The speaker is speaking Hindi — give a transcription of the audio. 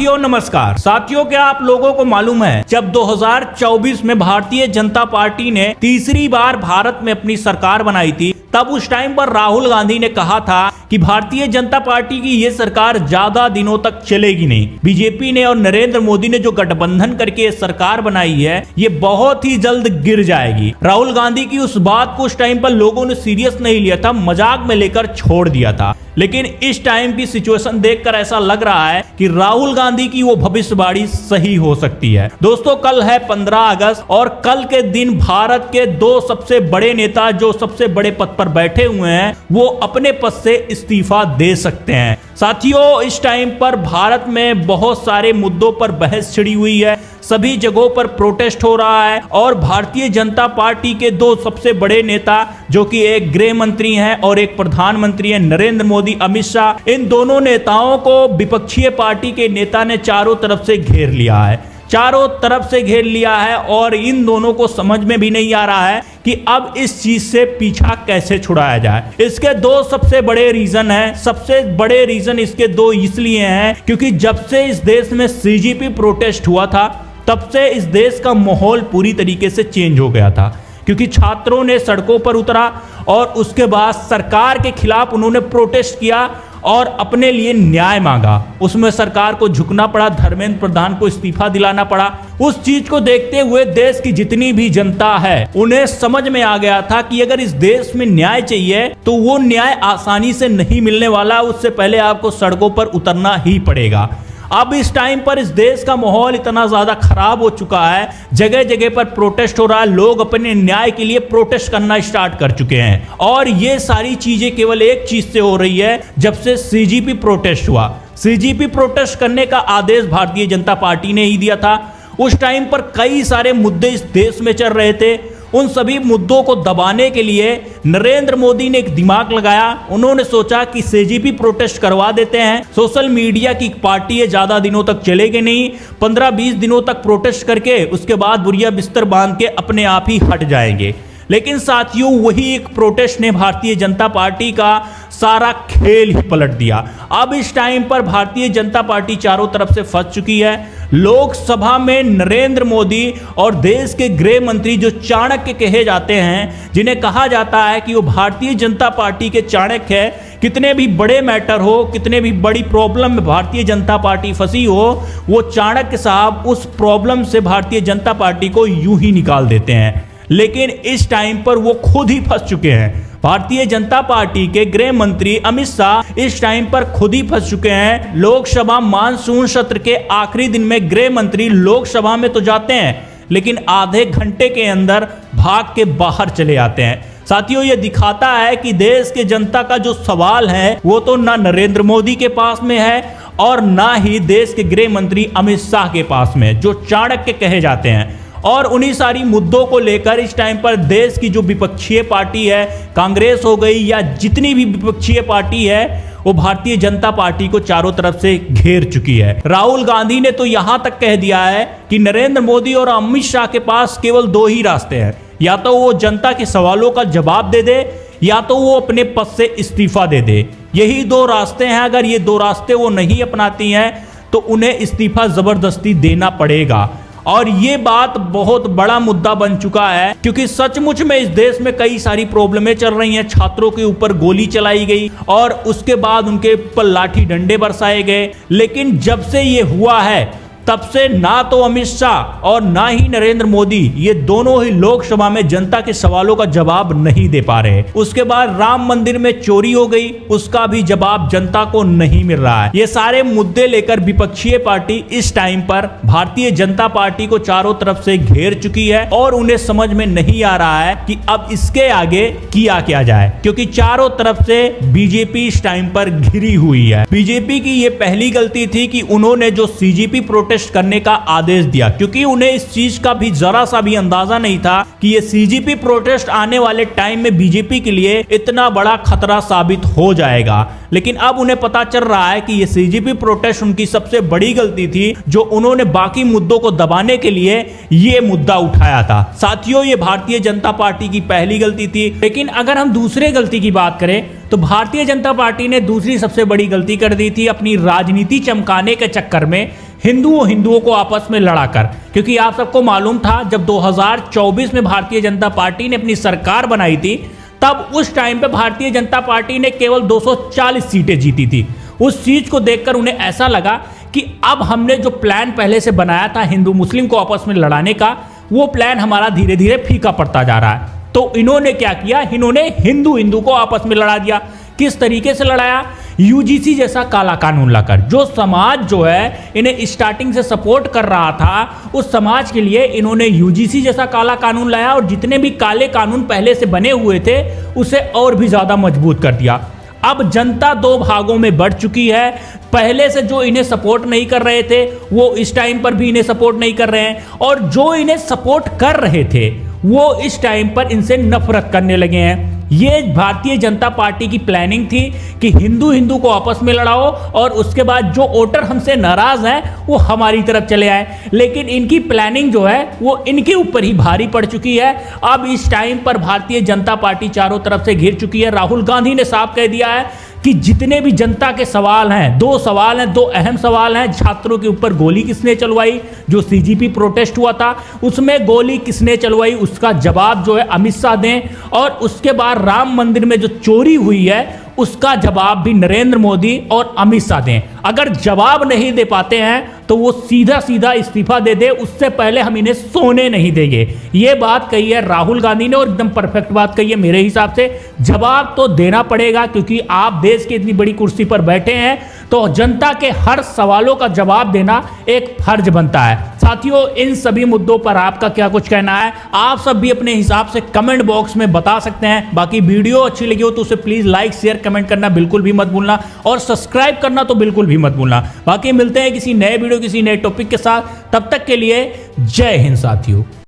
साथियों नमस्कार। साथियों, क्या आप लोगों को मालूम है जब 2024 में भारतीय जनता पार्टी ने तीसरी बार भारत में अपनी सरकार बनाई थी, तब उस टाइम पर राहुल गांधी ने कहा था कि भारतीय जनता पार्टी की ये सरकार ज्यादा दिनों तक चलेगी नहीं। बीजेपी ने और नरेंद्र मोदी ने जो गठबंधन करके सरकार बनाई है, ये बहुत ही जल्द गिर जाएगी। राहुल गांधी की उस बात को उस टाइम पर लोगों ने सीरियस नहीं लिया था, मजाक में लेकर छोड़ दिया था। लेकिन इस टाइम की सिचुएशन देखकर ऐसा लग रहा है कि राहुल गांधी की वो भविष्यवाणी सही हो सकती है। दोस्तों, कल है 15 अगस्त और कल के दिन भारत के दो सबसे बड़े नेता जो सबसे बड़े पद पर बैठे हुए हैं, वो अपने पद से इस्तीफा दे सकते हैं। साथियों, इस टाइम पर भारत में बहुत सारे मुद्दों पर बहस छिड़ी हुई है, सभी जगहों पर प्रोटेस्ट हो रहा है और भारतीय जनता पार्टी के दो सबसे बड़े नेता, जो कि एक गृह मंत्री हैं और एक प्रधानमंत्री हैं, नरेंद्र मोदी, अमित शाह, इन दोनों नेताओं को विपक्षीय पार्टी के नेता ने चारों तरफ से घेर लिया है। चारों तरफ से घेर लिया है और इन दोनों को समझ में भी नहीं आ रहा है कि अब इस चीज से पीछा कैसे छुड़ाया जाए। इसके दो सबसे बड़े रीजन हैं। सबसे बड़े रीजन इसके दो इसलिए हैं क्योंकि जब से इस देश में सीजेपी प्रोटेस्ट हुआ था, तब से इस देश का माहौल पूरी तरीके से चेंज हो गया था, क्योंकि छात्रों ने सड़कों पर उतरा और उसके बाद सरकार के खिलाफ उन्होंने प्रोटेस्ट किया और अपने लिए न्याय मांगा। उसमें सरकार को झुकना पड़ा, धर्मेंद्र प्रधान को इस्तीफा दिलाना पड़ा। उस चीज को देखते हुए देश की जितनी भी जनता है, उन्हें समझ में आ गया था कि अगर इस देश में न्याय चाहिए तो वो न्याय आसानी से नहीं मिलने वाला, उससे पहले आपको सड़कों पर उतरना ही पड़ेगा। अब इस टाइम पर इस देश का माहौल इतना ज्यादा खराब हो चुका है, जगह जगह पर प्रोटेस्ट हो रहा है, लोग अपने न्याय के लिए प्रोटेस्ट करना स्टार्ट कर चुके हैं। और ये सारी चीजें केवल एक चीज से हो रही है, जब से सीजेपी प्रोटेस्ट हुआ। सीजेपी प्रोटेस्ट करने का आदेश भारतीय जनता पार्टी ने ही दिया था। उस टाइम पर कई सारे मुद्दे इस देश में चल रहे थे। उन सभी मुद्दों को दबाने के लिए नरेंद्र मोदी ने एक दिमाग लगाया। उन्होंने सोचा कि सीजेपी प्रोटेस्ट करवा देते हैं, सोशल मीडिया की पार्टी है, ज्यादा दिनों तक चलेगी नहीं, 15-20 दिनों तक प्रोटेस्ट करके उसके बाद बुरिया बिस्तर बांध के अपने आप ही हट जाएंगे। लेकिन साथियों, वही एक प्रोटेस्ट ने भारतीय जनता पार्टी का सारा खेल ही पलट दिया। अब इस टाइम पर भारतीय जनता पार्टी चारों तरफ से फंस चुकी है। लोकसभा में नरेंद्र मोदी और देश के गृह मंत्री जो चाणक्य कहे जाते हैं, जिन्हें कहा जाता है कि वो भारतीय जनता पार्टी के चाणक्य है, कितने भी बड़े मैटर हो, कितने भी बड़ी प्रॉब्लम में भारतीय जनता पार्टी फंसी हो, वो चाणक्य साहब उस प्रॉब्लम से भारतीय जनता पार्टी को यूं ही निकाल देते हैं। लेकिन इस टाइम पर वो खुद ही फंस चुके हैं। भारतीय जनता पार्टी के गृह मंत्री अमित शाह इस टाइम पर खुद ही फंस चुके हैं। लोकसभा मानसून सत्र के आखिरी दिन में गृह मंत्री लोकसभा में तो जाते हैं, लेकिन आधे घंटे के अंदर भाग के बाहर चले आते हैं। साथियों, ये दिखाता है कि देश के जनता का जो सवाल है वो तो ना नरेंद्र मोदी के पास में है और ना ही देश के गृह मंत्री अमित शाह के पास में, जो चाणक्य कहे जाते हैं। और उन्हीं सारी मुद्दों को लेकर इस टाइम पर देश की जो विपक्षीय पार्टी है, कांग्रेस हो गई या जितनी भी विपक्षीय पार्टी है, वो भारतीय जनता पार्टी को चारों तरफ से घेर चुकी है। राहुल गांधी ने तो यहां तक कह दिया है कि नरेंद्र मोदी और अमित शाह के पास केवल दो ही रास्ते हैं, या तो वो जनता के सवालों का जवाब दे दे या तो वो अपने पद से इस्तीफा दे दे। यही दो रास्ते हैं। अगर ये दो रास्ते वो नहीं अपनाती हैं तो उन्हें इस्तीफा जबरदस्ती देना पड़ेगा। और ये बात बहुत बड़ा मुद्दा बन चुका है, क्योंकि सचमुच में इस देश में कई सारी प्रॉब्लमें चल रही हैं। छात्रों के ऊपर गोली चलाई गई और उसके बाद उनके ऊपर लाठी डंडे बरसाए गए। लेकिन जब से ये हुआ है, तब से ना तो अमित शाह और ना ही नरेंद्र मोदी, ये दोनों ही लोकसभा में जनता के सवालों का जवाब नहीं दे पा रहे। उसके बाद राम मंदिर में चोरी हो गई, उसका भी जवाब जनता को नहीं मिल रहा है। ये सारे मुद्दे लेकर विपक्षीय पार्टी इस टाइम पर भारतीय जनता पार्टी को चारों तरफ से घेर चुकी है और उन्हें समझ में नहीं आ रहा है कि अब इसके आगे किया क्या जाए, क्योंकि चारों तरफ से बीजेपी इस टाइम पर घिरी हुई है। बीजेपी की ये पहली गलती थी कि उन्होंने जो सीजेपी प्रोटेस्ट करने का आदेश दिया, क्योंकि उन्हें इस चीज का भी जरा सा भी अंदाजा नहीं था कि ये सीजेपी प्रोटेस्ट आने वाले टाइम में बीजेपी के लिए इतना बड़ा खतरा साबित हो जाएगा। लेकिन अब उन्हें पता चल रहा है कि ये सीजेपी प्रोटेस्ट उनकी सबसे बड़ी गलती थी, जो उन्होंने बाकी मुद्दों को दबाने के लिए ये मुद्दा उठाया था। साथियों, ये भारतीय जनता पार्टी की पहली गलती थी। लेकिन अगर हम दूसरे गलती की बात करें तो भारतीय जनता पार्टी ने दूसरी सबसे बड़ी गलती कर दी थी अपनी राजनीति चमकाने के चक्कर में हिंदुओं को आपस में लड़ाकर, क्योंकि आप सबको मालूम था जब 2024 में भारतीय जनता पार्टी ने अपनी सरकार बनाई थी, तब उस टाइम पे भारतीय जनता पार्टी ने केवल 240 सीटें जीती थी। उस चीज को देखकर उन्हें ऐसा लगा कि अब हमने जो प्लान पहले से बनाया था हिंदू मुस्लिम को आपस में लड़ाने का, वो प्लान हमारा धीरे धीरे फीका पड़ता जा रहा है। तो इन्होंने क्या किया, इन्होंने हिंदू को आपस में लड़ा दिया। किस तरीके से लड़ाया? यूजीसी जैसा काला कानून लाकर। जो समाज जो है इन्हें स्टार्टिंग से सपोर्ट कर रहा था, उस समाज के लिए इन्होंने यूजीसी जैसा काला कानून लाया और जितने भी काले कानून पहले से बने हुए थे उसे और भी ज्यादा मजबूत कर दिया। अब जनता दो भागों में बढ़ चुकी है। पहले से जो इन्हें सपोर्ट नहीं कर रहे थे वो इस टाइम पर भी इन्हें सपोर्ट नहीं कर रहे हैं, और जो इन्हें सपोर्ट कर रहे थे वो इस टाइम पर इनसे नफरत करने लगे हैं। ये भारतीय जनता पार्टी की प्लानिंग थी कि हिंदू को आपस में लड़ाओ और उसके बाद जो वोटर हमसे नाराज हैं वो हमारी तरफ चले आए। लेकिन इनकी प्लानिंग जो है वो इनके ऊपर ही भारी पड़ चुकी है। अब इस टाइम पर भारतीय जनता पार्टी चारों तरफ से घिर चुकी है। राहुल गांधी ने साफ कह दिया है कि जितने भी जनता के सवाल हैं, दो सवाल हैं, दो अहम सवाल हैं। छात्रों के ऊपर गोली किसने चलवाई, जो सीजीपी प्रोटेस्ट हुआ था उसमें गोली किसने चलवाई, उसका जवाब जो है अमित शाह दें। और उसके बाद राम मंदिर में जो चोरी हुई है उसका जवाब भी नरेंद्र मोदी और अमित शाह दें। अगर जवाब नहीं दे पाते हैं तो वो सीधा सीधा इस्तीफा दे दे, उससे पहले हम इन्हें सोने नहीं देंगे। ये बात कही है राहुल गांधी ने और एकदम परफेक्ट बात कही है मेरे हिसाब से। जवाब तो देना पड़ेगा क्योंकि आप देश की इतनी बड़ी कुर्सी पर बैठे हैं, तो जनता के हर सवालों का जवाब देना एक फर्ज बनता है। साथियों, इन सभी मुद्दों पर आपका क्या कुछ कहना है, आप सब भी अपने हिसाब से कमेंट बॉक्स में बता सकते हैं। बाकी वीडियो अच्छी लगी हो तो उसे प्लीज लाइक शेयर कमेंट करना बिल्कुल भी मत भूलना, और सब्सक्राइब करना तो बिल्कुल भी मत भूलना। बाकी मिलते हैं किसी नए वीडियो किसी नए टॉपिक के साथ, तब तक के लिए जय हिंद साथियों।